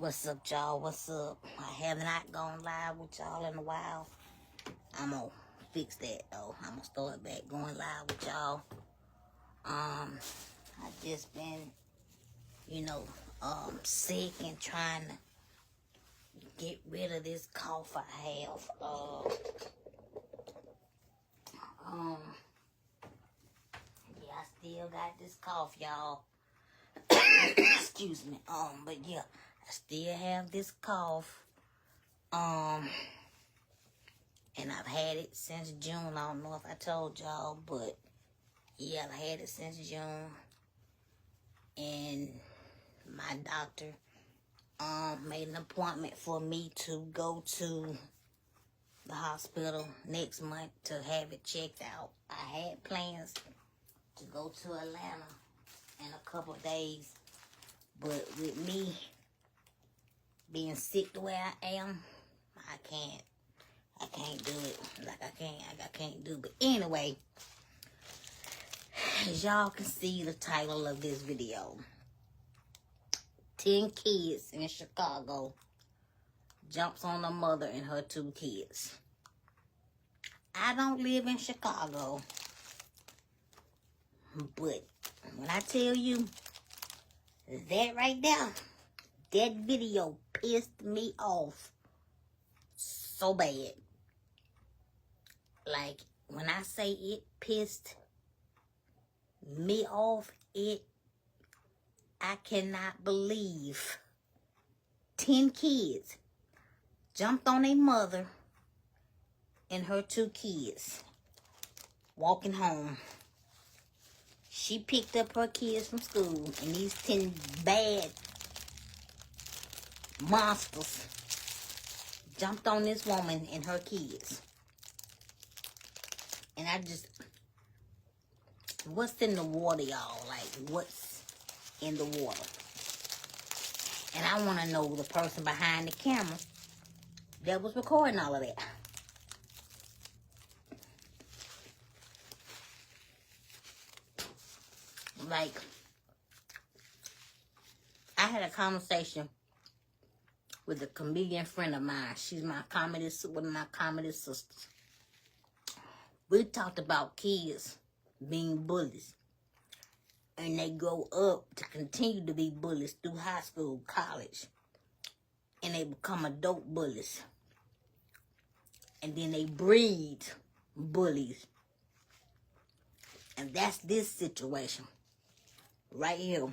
What's up, y'all? What's up? I have not gone live with y'all in a while. I'm gonna fix that though. I'm gonna start back going live with y'all. I just been, sick and trying to get rid of this cough I have. Yeah, I still got this cough, y'all. Excuse me. But yeah, I still have this cough. And I've had it since June. I don't know if I told y'all, but yeah, I've had it since June. And my doctor made an appointment for me to go to the hospital next month to have it checked out. I had plans to go to Atlanta in a couple of days, but with me being sick the way I am, I can't do it. I can't do it. But anyway, as y'all can see the title of this video, 10 kids in Chicago jumps on a mother and her 2 kids. I don't live in Chicago, but when I tell you that right there, that video pissed me off so bad. Like, when I say it pissed me off, I cannot believe 10 kids jumped on a mother and her 2 kids walking home. She picked up her kids from school, and these 10 bad monsters jumped on this woman and her kids. And what's in the water, y'all? Like, what's in the water? And I want to know the person behind the camera that was recording all of that. Like, I had a conversation with a comedian friend of mine. She's one of my comedy sisters. We talked about kids being bullies, and they grow up to continue to be bullies through high school, college, and they become adult bullies, and then they breed bullies. And that's this situation right here.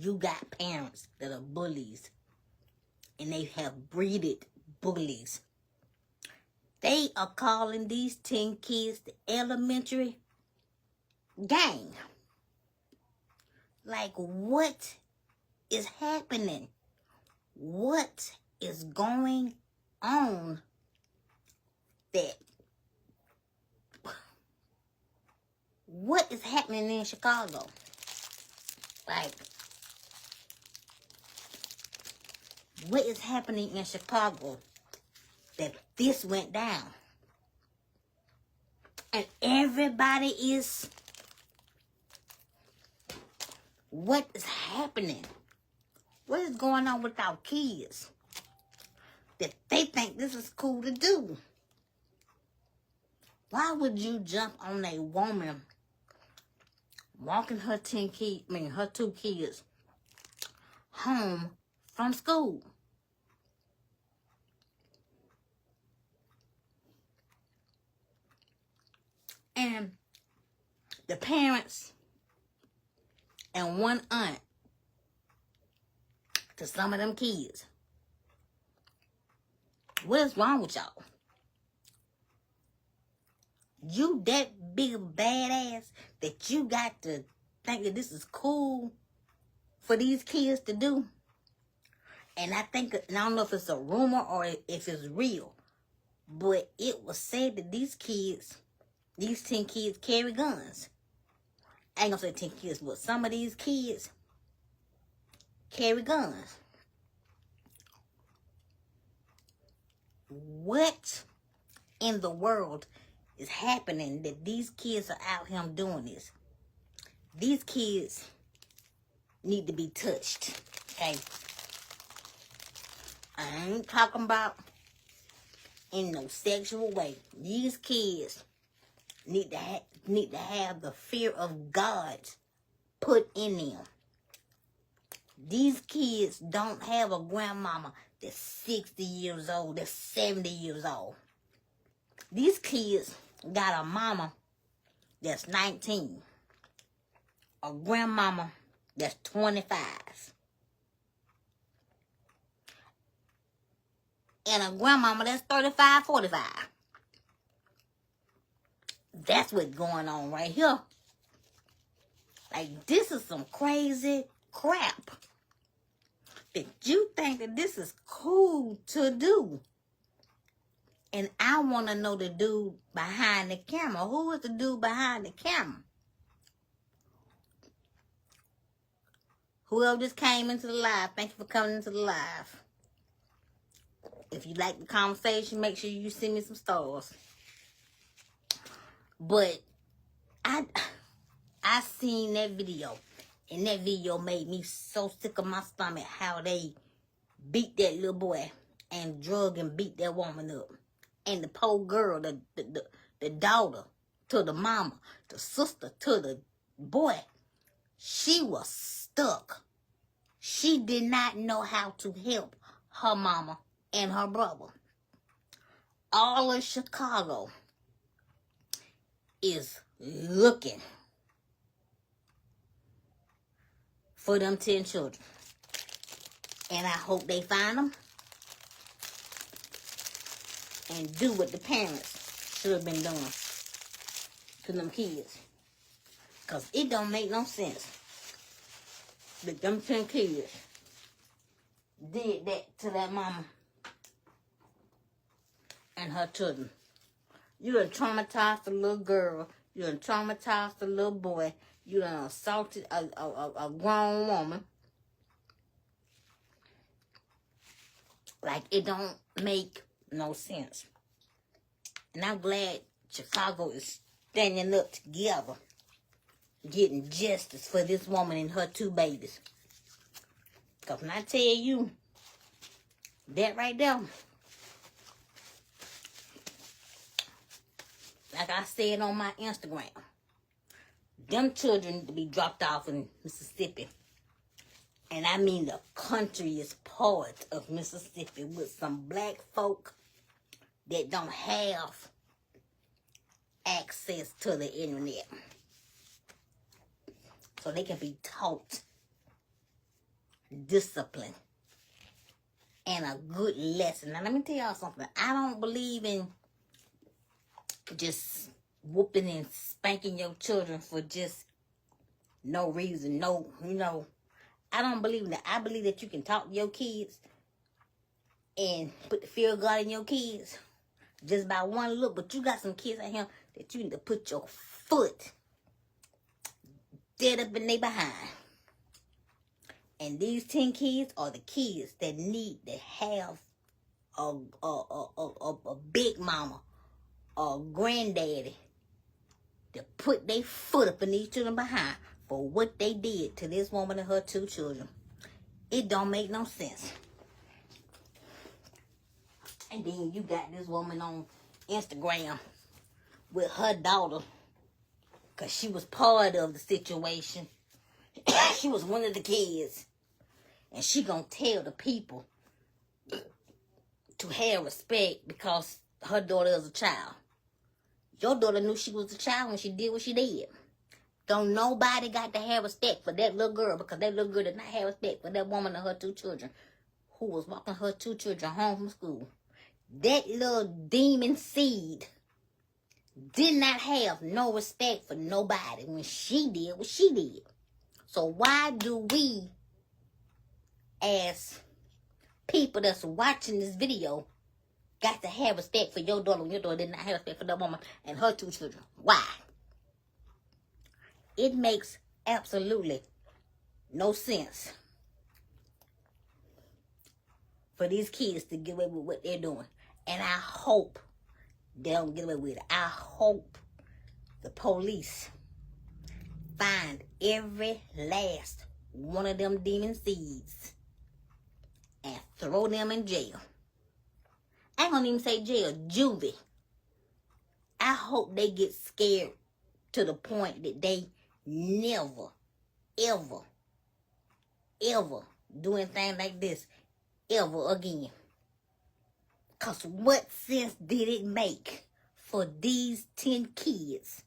You got parents that are bullies, and they have breeded bullies. They are calling these 10 kids the elementary gang. Like, what is happening? What is going on what is happening in Chicago? Like, what is happening in Chicago that this went down? And everybody is, what is happening? What is going on with our kids that they think this is cool to do? Why would you jump on a woman walking her 2 kids home from school? And the parents and one aunt to some of them kids. What is wrong with y'all? You that big badass that you got to think that this is cool for these kids to do? And I don't know if it's a rumor or if it's real, but it was said that these 10 kids carry guns. I ain't gonna say 10 kids, but some of these kids carry guns. What in the world is happening that these kids are out here doing this? These kids need to be touched, okay? I ain't talking about in no sexual way. These kids need to have the fear of God put in them. These kids don't have a grandmama that's 60 years old, that's 70 years old. These kids got a mama that's 19, a grandmama that's 25, and a grandmama that's 35, 45. That's what's going on right here. Like, this is some crazy crap. That you think that this is cool to do. And I want to know the dude behind the camera. Who is the dude behind the camera? Whoever just came into the live, thank you for coming into the live. If you like the conversation, make sure you send me some stars. But I seen that video. And that video made me so sick of my stomach how they beat that little boy and drug and beat that woman up. And the poor girl, the daughter to the mama, the sister to the boy, she was stuck. She did not know how to help her mama and her brother. All of Chicago is looking for them 10 children. And I hope they find them and do what the parents should have been doing to them kids. Because it don't make no sense that them 10 kids did that to that mama and her children. You done traumatized the little girl. You done traumatized the little boy. You done assaulted a grown woman. Like, it don't make no sense. And I'm glad Chicago is standing up together, getting justice for this woman and her 2 babies. Because when I tell you, that right there, like I said on my Instagram, them children need to be dropped off in Mississippi. And I mean the countryest part of Mississippi with some black folk that don't have access to the internet. So they can be taught discipline and a good lesson. Now let me tell y'all something. I don't believe in just whooping and spanking your children for just no reason. No, I don't believe in that. I believe that you can talk to your kids and put the fear of God in your kids just by one look. But you got some kids out here that you need to put your foot dead up in their behind. And these 10 kids are the kids that need to have a big mama or granddaddy to put their foot up in these children behind for what they did to this woman and her 2 children. It don't make no sense. And then you got this woman on Instagram with her daughter, because she was part of the situation. She was one of the kids. And she gonna tell the people to have respect because her daughter is a child. Your daughter knew she was a child when she did what she did. Don't nobody got to have respect for that little girl, because that little girl did not have respect for that woman and her 2 children who was walking her 2 children home from school. That little demon seed did not have no respect for nobody when she did what she did. So why do we, as people that's watching this video, got to have respect for your daughter when your daughter did not have respect for that woman and her 2 children? Why? It makes absolutely no sense for these kids to get away with what they're doing. And I hope they don't get away with it. I hope the police find every last one of them demon seeds and throw them in jail. I ain't gonna even say jail, juvie. I hope they get scared to the point that they never, ever, ever do anything like this ever again. Because what sense did it make for these 10 kids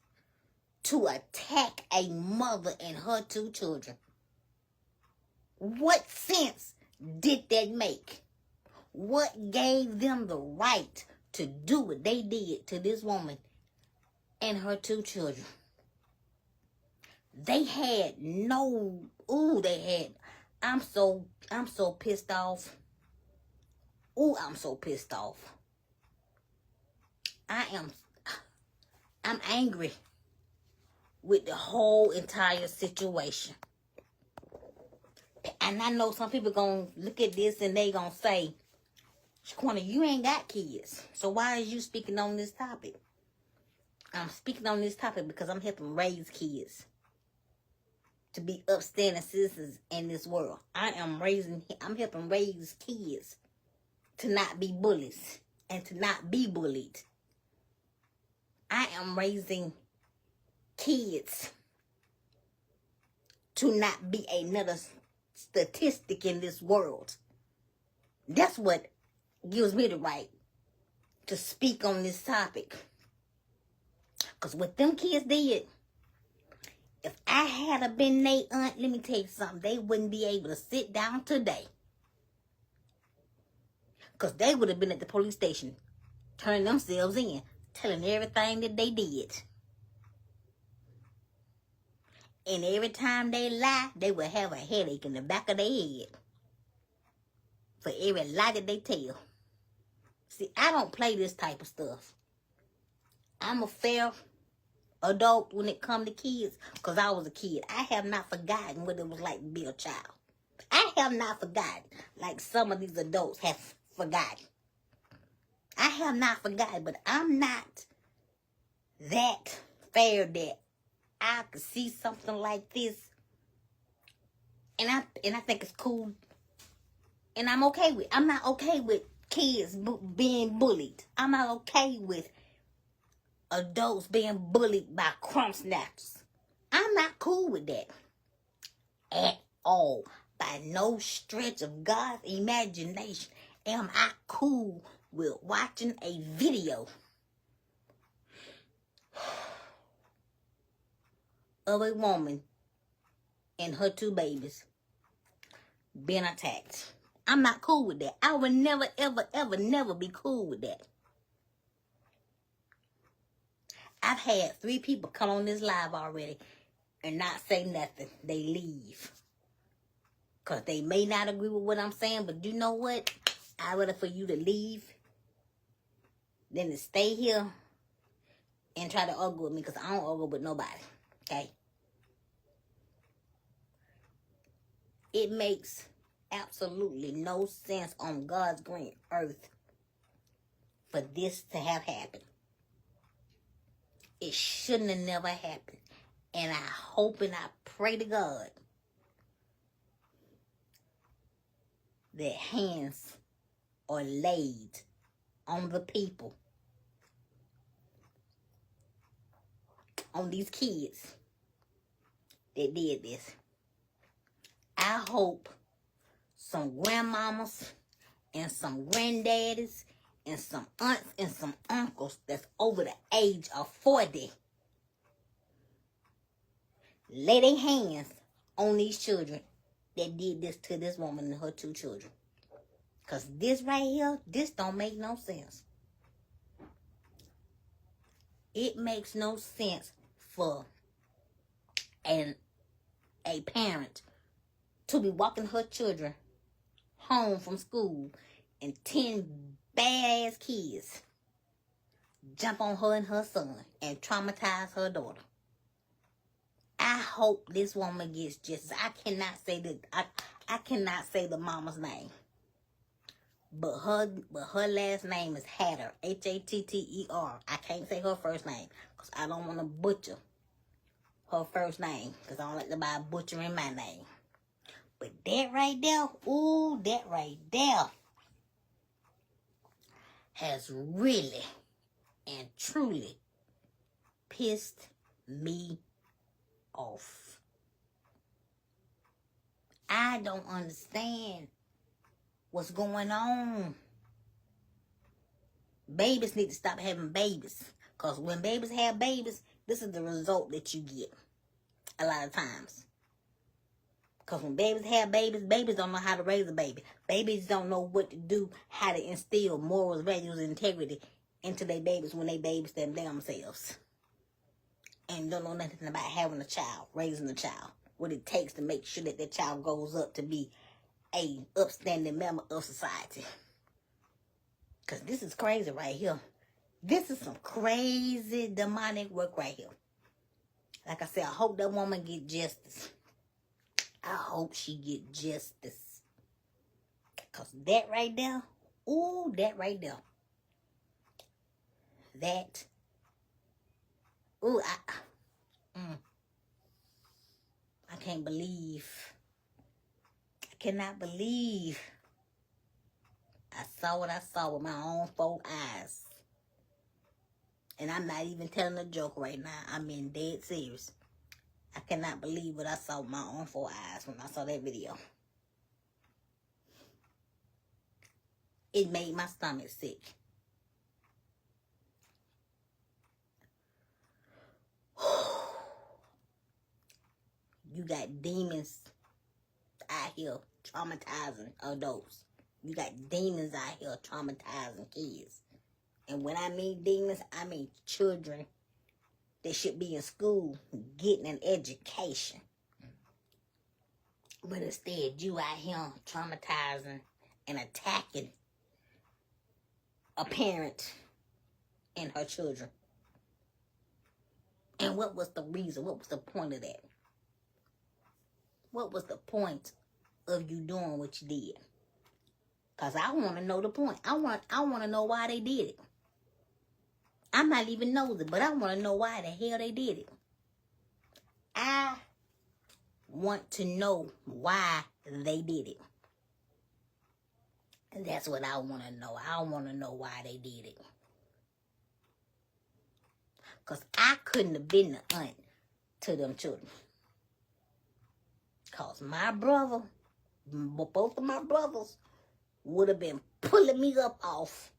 to attack a mother and her 2 children? What sense did that make? What gave them the right to do what they did to this woman and her 2 children? They had no, I'm so pissed off. I'm so pissed off. I'm angry with the whole entire situation. And I know some people gonna look at this and they gonna say, Shaquena, you ain't got kids, so why is you speaking on this topic? I'm speaking on this topic because I'm helping raise kids to be upstanding citizens in this world. I'm helping raise kids to not be bullies and to not be bullied. I am raising kids to not be another statistic in this world. That's what gives me the right to speak on this topic. Because what them kids did, if I had been their aunt, let me tell you something, they wouldn't be able to sit down today. Because they would have been at the police station, turning themselves in, telling everything that they did. And every time they lie, they would have a headache in the back of their head for every lie that they tell. See, I don't play this type of stuff. I'm a fair adult when it comes to kids, because I was a kid. I have not forgotten what it was like to be a child. I have not forgotten like some of these adults have forgotten. I have not forgotten, but I'm not that fair that I could see something like this and I think it's cool, and I'm okay with. I'm not okay with kids being bullied. I'm not okay with adults being bullied by crumb snatchers. I'm not cool with that at all. By no stretch of God's imagination am I cool with watching a video of a woman and her 2 babies being attacked. I'm not cool with that. I would never, ever, ever, never be cool with that. I've had 3 people come on this live already and not say nothing. They leave. Because they may not agree with what I'm saying, but you know what? I'd rather for you to leave than to stay here and try to argue with me, because I don't argue with nobody. Okay? It makes absolutely no sense on God's green earth for this to have happened. It shouldn't have never happened. And I hope and I pray to God that hands are laid on the people, on these kids that did this. I hope some grandmamas and some granddaddies and some aunts and some uncles that's over the age of 40 lay their hands on these children that did this to this woman and her 2 children. Because this right here, this don't make no sense. It makes no sense for a parent to be walking her children home from school and 10 badass kids jump on her and her son and traumatize her daughter. I hope this woman gets justice. I cannot say that. I cannot say the mama's name, but her last name is Hatter, Hatter. I can't say her first name because I don't want to butcher her first name, because I don't like to buy butchering my name. But But that right there, ooh, that right there has really and truly pissed me off. I don't understand what's going on. Babies need to stop having babies. Because when babies have babies, this is the result that you get a lot of times. Because when babies have babies, babies don't know how to raise a baby. Babies don't know what to do, how to instill morals, values, and integrity into their babies when they babies themselves. And don't know nothing about having a child, raising a child. What it takes to make sure that child grows up to be a upstanding member of society. Because this is crazy right here. This is some crazy demonic work right here. Like I said, I hope that woman get justice. I hope she get justice. Because that right there, ooh, that right there. That, ooh, I can't believe, I cannot believe I saw what I saw with my own 4 eyes. And I'm not even telling a joke right now. I'm being dead serious. I cannot believe what I saw with my own 4 eyes when I saw that video. It made my stomach sick. You got demons out here traumatizing adults. You got demons out here traumatizing kids. And when I mean demons, I mean children that should be in school getting an education. But instead, you out here traumatizing and attacking a parent and her children. And what was the reason? What was the point of that? What was the point of you doing what you did? Because I want to know the point. I want to know why they did it. I'm not even nosy, but I want to know why the hell they did it. I want to know why they did it. And that's what I want to know. I want to know why they did it. Because I couldn't have been the aunt to them children. Because my brother, both of my brothers, would have been pulling me up off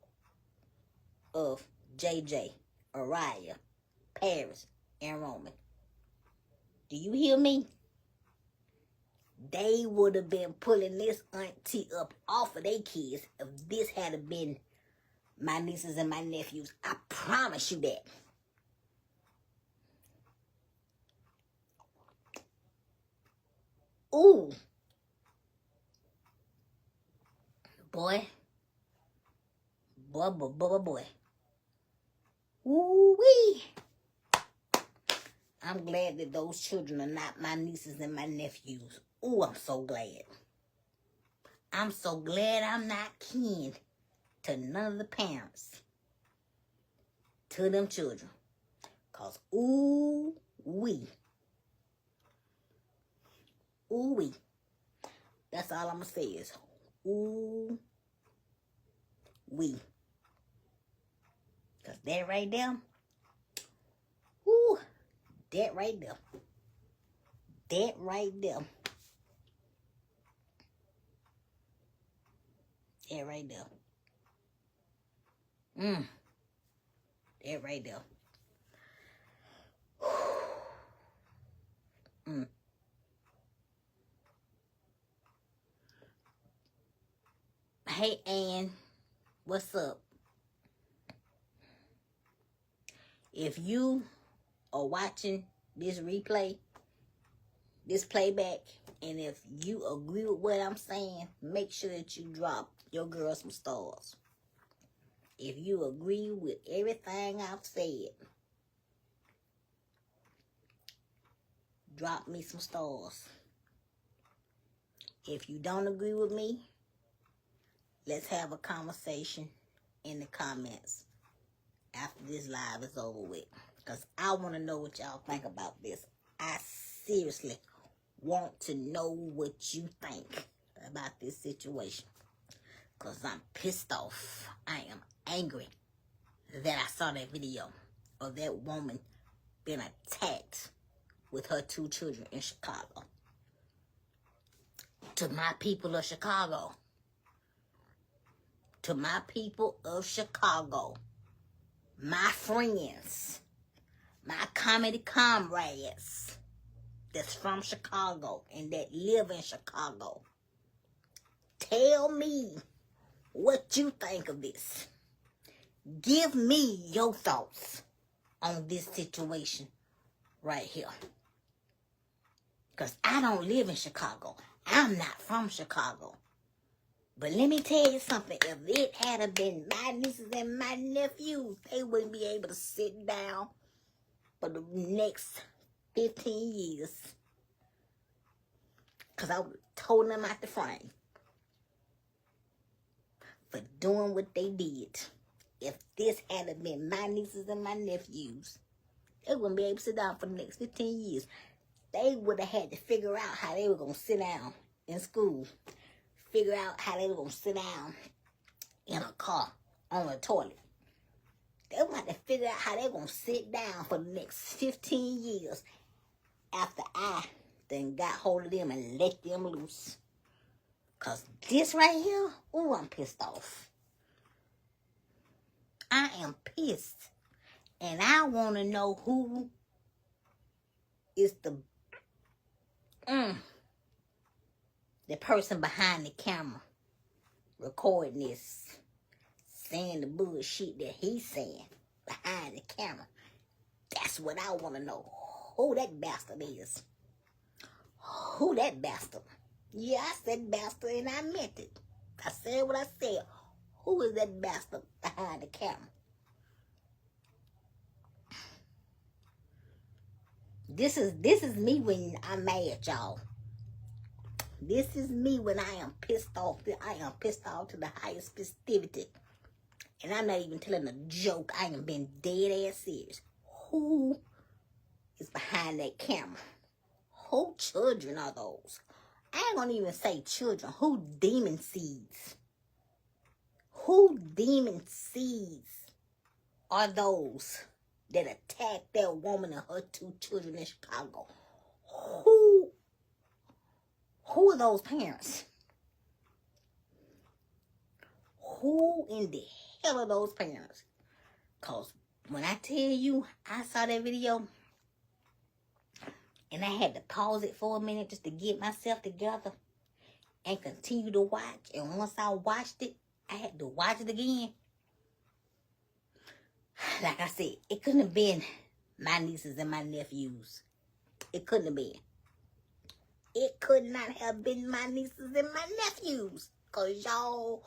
of JJ, Araya, Paris, and Roman. Do you hear me? They would have been pulling this auntie up off of their kids if this had been my nieces and my nephews. I promise you that. Ooh. Boy. Boy. Ooh-wee. I'm glad that those children are not my nieces and my nephews. Ooh, I'm so glad. I'm so glad I'm not kin to none of the parents to them children. Because ooh-wee. Ooh-wee. That's all I'm going to say is ooh-wee. Because that right there, ooh, that right there. That right there. That right there. That right there. Hey, Ann. What's up? If you are watching this replay, this playback, and if you agree with what I'm saying, make sure that you drop your girl some stars. If you agree with everything I've said, drop me some stars. If you don't agree with me, let's have a conversation in the comments after this live is over with. Because I want to know what y'all think about this. I seriously want to know what you think about this situation. Because I'm pissed off. I am angry that I saw that video of that woman being attacked with her 2 children in Chicago. To my people of Chicago. To my people of Chicago. My friends. My comedy comrades that's from Chicago and that live in Chicago. Tell me what you think of this. Give me your thoughts on this situation right here. Because I don't live in Chicago. I'm not from Chicago. But let me tell you something. If it had been my nieces and my nephews, they wouldn't be able to sit down for the next 15 years. Because I would have told them out the frame for doing what they did. If this had been my nieces and my nephews, they wouldn't be able to sit down for the next 15 years. They would have had to figure out how they were going to sit down in school. Figure out how they were going to sit down in a car, on a toilet. They would have to figure out how they were going to sit down for the next 15 years after I then got hold of them and let them loose. Because this right here, ooh, I'm pissed off. I am pissed. And I want to know who is the person behind the camera recording this, saying the bullshit that he's saying behind the camera. That's what I want to know. Who that bastard is. Who that bastard? Yeah, I said bastard and I meant it. I said what I said. Who is that bastard behind the camera? This is me when I'm mad, y'all. This is me when I am pissed off. I am pissed off to the highest festivity. And I'm not even telling a joke. I am being dead ass serious. Who is behind that camera? Who children are those? I ain't gonna even say children. Who demon seeds? Who demon seeds are those that attacked that woman and her 2 children in Chicago? Who are those parents? Who in the hell are those parents? Because when I tell you I saw that video and I had to pause it for a minute just to get myself together and continue to watch. And once I watched it, I had to watch it again. Like I said, it couldn't have been my nieces and my nephews. It couldn't have been. It could not have been my nieces and my nephews. Because y'all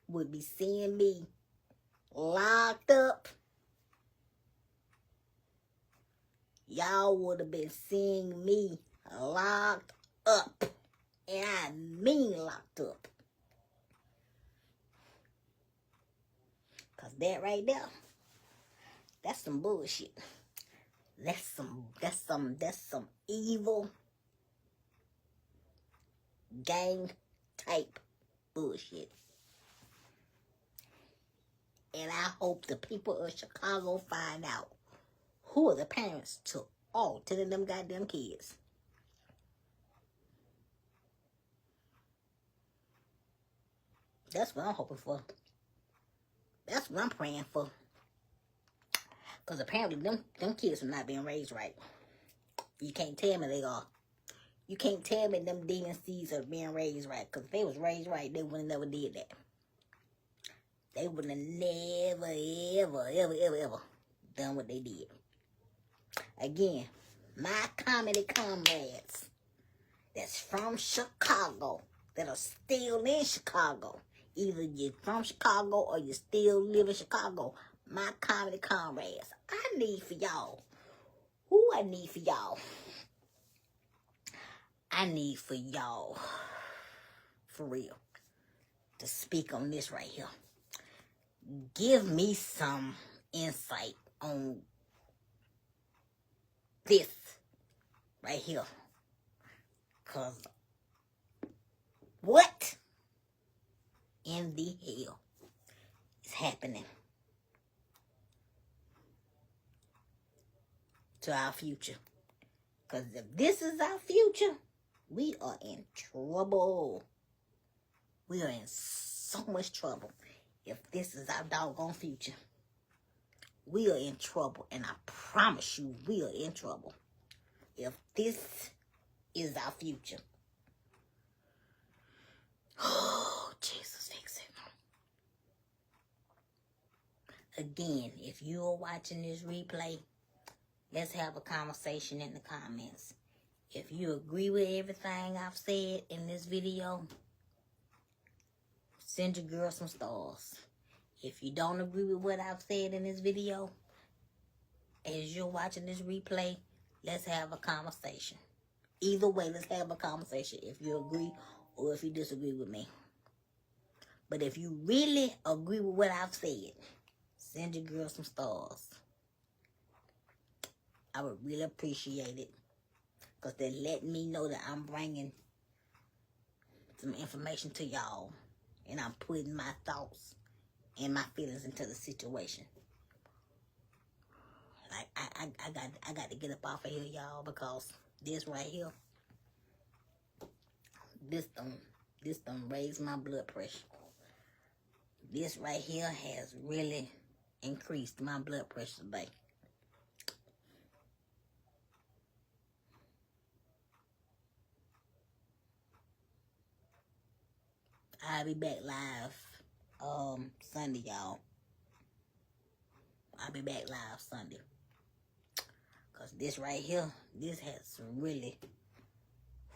would be seeing me locked up. Y'all would have been seeing me locked up. And I mean locked up. Because that right there, that's some bullshit. That's some evil gang type bullshit. And I hope the people of Chicago find out who are the parents to all 10 of them goddamn kids. That's what I'm hoping for. That's what I'm praying for. Because apparently them kids are not being raised right. You can't tell me they are. You can't tell me them demon seeds are being raised right. Because if they was raised right, they would have never did that. They would have never, ever done what they did. Again, my comedy comrades that's from Chicago, that are still in Chicago. Either you're from Chicago or you still live in Chicago. My comedy comrades, I need for y'all. Who I need for y'all? I need for y'all, for real, to speak on this right here. Give me some insight on this right here. Because what in the hell is happening to our future? Because if this is our future, we are in trouble. We are in so much trouble. If this is our doggone future, we are in trouble. And I promise you, we are in trouble. If this is our future. Oh, Jesus, fix it. Again, if you are watching this replay, let's have a conversation in the comments. If you agree with everything I've said in this video, send your girl some stars. If you don't agree with what I've said in this video, as you're watching this replay, let's have a conversation. Either way, let's have a conversation if you agree or if you disagree with me. But if you really agree with what I've said, send your girl some stars. I would really appreciate it. Because they're letting me know that I'm bringing some information to y'all. And I'm putting my thoughts and my feelings into the situation. Like, I got to get up off of here, y'all. Because this right here, this don't raise my blood pressure. This right here has really increased my blood pressure today. I'll be back live Sunday, y'all. I'll be back live Sunday. Because this right here, this has really,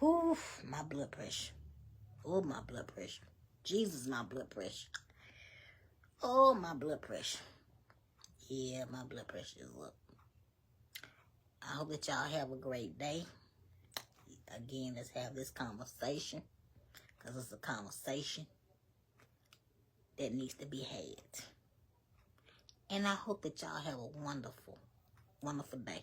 whew, my blood pressure. Oh, my blood pressure. Jesus, my blood pressure. Oh, my blood pressure. Yeah, my blood pressure is up. I hope that y'all have a great day. Again, let's have this conversation. Because it's a conversation that needs to be had. And I hope that y'all have a wonderful, wonderful day.